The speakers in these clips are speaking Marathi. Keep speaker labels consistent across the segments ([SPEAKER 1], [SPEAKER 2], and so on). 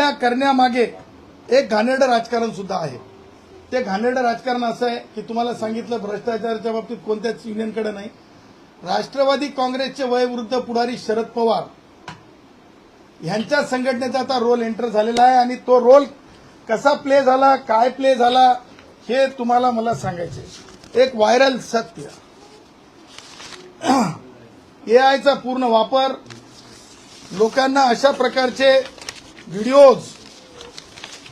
[SPEAKER 1] सगळ्या करण्यामागे एक घाणेरडं राजकारण सुद्धा आहे. ते घाणेरडं राजकारण असं आहे की तुम्हाला सांगितलं भ्रष्टाचाराच्या बाबतीत कोणत्याच युनियनकडे नाही. राष्ट्रवादी काँग्रेसचे वयोवृद्ध पुढारी शरद पवार यांच्या संघटनेचा आता रोल एंटर झालेला आहे आणि तो रोल कसा प्ले झाला, काय प्ले झाला हे तुम्हाला मला सांगायचे. एक व्हायरल सत्य, एआयचा पूर्ण वापर, लोकांना अशा प्रकारचे व्हिडिओज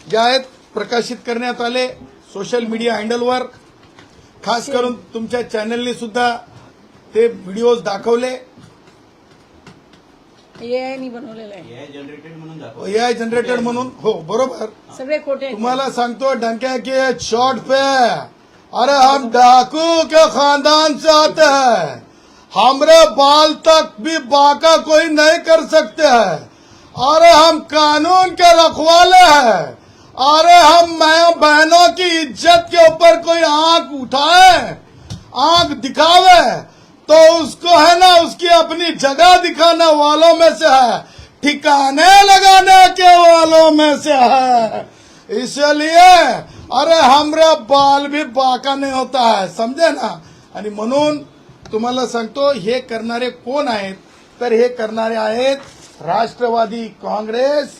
[SPEAKER 1] जे आहेत प्रकाशित करण्यात आले सोशल मीडिया हँडलवर. खास करून तुमच्या चॅनलने सुद्धा ते व्हिडिओज दाखवले.
[SPEAKER 2] एआय बनवलेलं आहे,
[SPEAKER 1] एआय जनरेटेड म्हणून. हो बरोबर,
[SPEAKER 2] सगळे खोटे.
[SPEAKER 1] तुम्हाला सांगतो डंके के शॉर्ट पे, अरे हम डाकू के खानदान से आते हैं, हमरे बाल तक भी बाका कोई नहीं कर सकते हैं. अरे हम कानून के रखवाले हैं. अरे हम बहनों की इज्जत के ऊपर कोई आंख उठाए, आंख दिखावे तो उसको है ना उसकी अपनी जगह दिखाने वालों में से है, ठिकाने लगाने के वालों में से है. इसलिए अरे हमरे बाल भी बाका नहीं होता है, समझे ना. आणि म्हणून तुम्हाला सांगतो हे करणारे कोण आहेत, तर हे करणारे आहेत राष्ट्रवादी काँग्रेस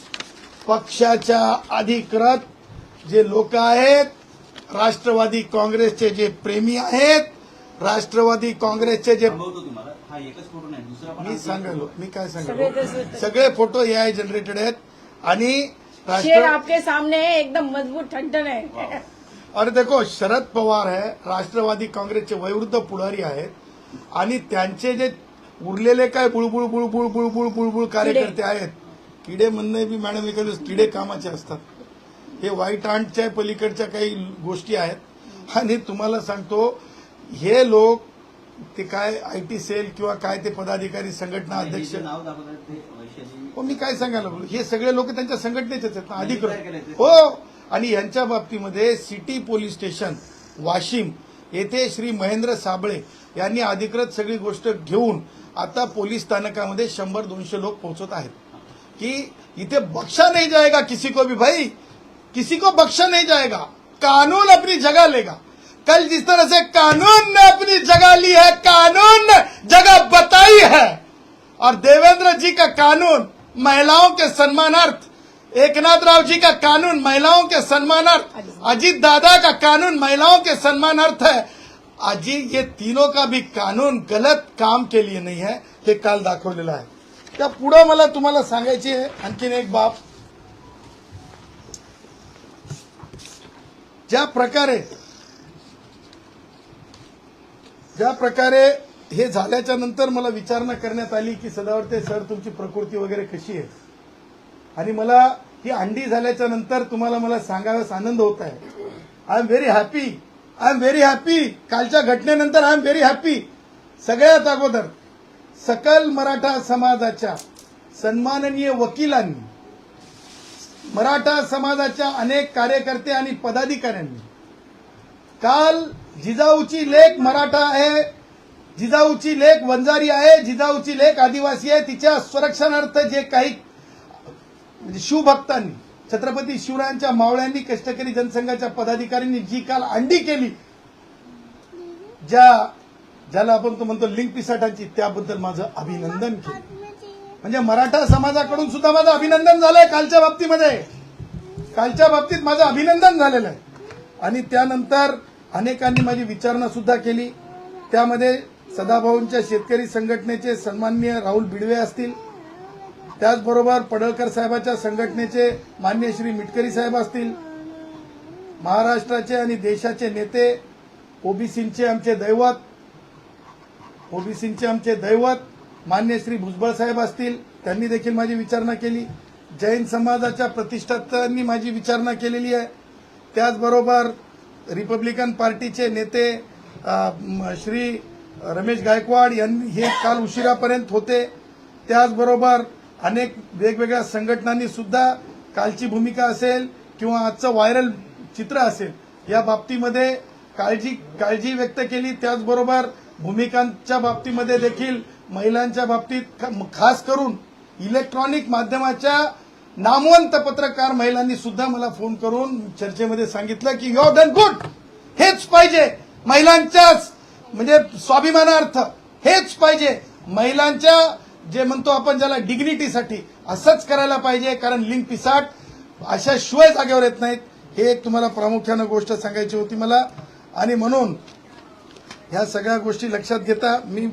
[SPEAKER 1] पक्षाच्या अधिकृत जे लोक आहेत, राष्ट्रवादी काँग्रेसचे जे प्रेमी आहेत, राष्ट्रवादी काँग्रेसचे जे मी सांगालो, मी काय सांगालो, सगळे फोटो एआय जनरेटेड आहेत. आणि
[SPEAKER 2] शेर आपके सामने है, एकदम मजबूत ठणठण है.
[SPEAKER 1] और देखो शरद पवार है, राष्ट्रवादी काँग्रेसचे वयोवृद्ध पुढारी आहेत आणि त्यांचे जे उरलेले काय बुळबुळ बुळबुळ बुळबुळ बुळबुळ कार्यकर्ते आहेत. किडे म्हणणे बी मॅडम एखादे किडे कामाचे असतात. हे व्हाईट आंटच्या पलीकडच्या काही गोष्टी आहेत. आणि तुम्हाला सांगतो हे लोक ते काय आयटी सेल किंवा काय ते पदाधिकारी संघटना अध्यक्ष, मी काय सांगायला बोलू, हे सगळे लोक त्यांच्या संघटनेचेच आहेत ना अधिकृत. हो, आणि यांच्या बाबतीमध्ये सिटी पोलीस स्टेशन वाशिम येथे श्री महेंद्र साबळे यांनी अधिकृत सगळी गोष्ट घेऊन आता पोलीस स्थानकामध्ये 100-200 लोक पोहोचत आहेत कि इथे बख्शा नहीं जाएगा किसी को भी. भाई किसी को बख्शा नहीं जाएगा, कानून अपनी जगह लेगा. कल जिस तरह से कानून ने अपनी जगह ली है, कानून ने जगह बताई है. और देवेंद्र जी का कानून महिलाओं के सम्मानार्थ, एकनाथ राव जी का कानून महिलाओं के सम्मानार्थ, अजीत दादा का कानून महिलाओं के सम्मानार्थ है. अजी ये तीनों का भी कानून गलत काम के लिए नहीं है, हे काल दाखवलेलं आहे. त्या पुढे मला तुम्हाला सांगायची आहे आणखीन एक बाब. ज्या प्रकारे हे झाल्याच्या नंतर मला विचारणा करण्यात आली की सदावर्ते सर तुमची प्रकृती वगैरे कशी आहे, आणि मला ही अंडी झाल्याच्या नंतर तुम्हाला मला सांगाव्यास आनंद होत आहे. I am very happy. कालच्या घटनेनंतर आय एम व्हेरी हॅपी. सगळ्यात अगोदर सकल मराठा समाजाच्या सन्माननीय वकिलांनी, मराठा समाजाच्या अनेक कार्यकर्ते आणि पदाधिकाऱ्यांनी काल जिजाऊची लेक मराठा आहे, जिजाऊची लेक वंजारी आहे, जिजाऊची लेक आदिवासी आहे, तिच्या संरक्षणार्थ जे काही म्हणजे शिवभक्तांनी, छत्रपती शिवरायांच्या मावळ्यांनी, कष्टकरी जनसंघाच्या पदाधिकाऱ्यांनी जी काल अंडी केली, ज्याला आपण तो म्हणतो लिंक पिसाटांची, त्याबद्दल माझं अभिनंदन केलं. म्हणजे मराठा समाजाकडून सुद्धा माझं अभिनंदन झालंय कालच्या बाबतीत माझं अभिनंदन झालेलं आहे. आणि त्यानंतर अनेकांनी माझी विचारणा सुद्धा केली. त्यामध्ये सदाभाऊंच्या शेतकरी संघटनेचे सन्माननीय राहुल बिडवे असतील, त्याचबरोबर पडळकर साहेबांच्या संघटनेचे मान्य श्री मिटकरी साहेब असतील, महाराष्ट्राचे आणि देशाचे नेते, ओबीसींचे आमचे दैवत मान्य श्री भुजबळ साहेब असतील, त्यांनी देखील माझी विचारणा केली. जैन समाजाच्या प्रतिष्ठातांनी माझी विचारणा केलेली आहे. त्याचबरोबर रिपब्लिकन पार्टीचे नेते श्री रमेश गायकवाड यांनी हे काल उशिरापर्यंत होते. त्याचबरोबर अनेक वेगवेगळ्या संघटनांनी सुद्धा कालची भूमिका असेल किंवा आजचं व्हायरल चित्र असेल या बाबतीमध्ये काळजी व्यक्त केली. त्याचबरोबर भूमिकांच्या बाबतीमध्ये देखील महिलांच्या बाबतीत खास करून इलेक्ट्रॉनिक माध्यमाच्या नामवंत पत्रकार महिलांनी सुद्धा मला फोन करून चर्चेमध्ये सांगितलं की यू हॅव डन गुड, हेच पाहिजे महिलांच्या म्हणजे स्वाभिमानार्थ, हेच पाहिजे महिलांच्या जे म्हणतो आपण ज्याला डिग्निटीसाठी असंच करायला पाहिजे, कारण लिंग पिसाट अशा शिवाय जागेवर येत नाहीत. हे एक तुम्हाला प्रामुख्यानं गोष्ट सांगायची होती मला. आणि म्हणून ह्या सगळ्या गोष्टी लक्षात घेता मी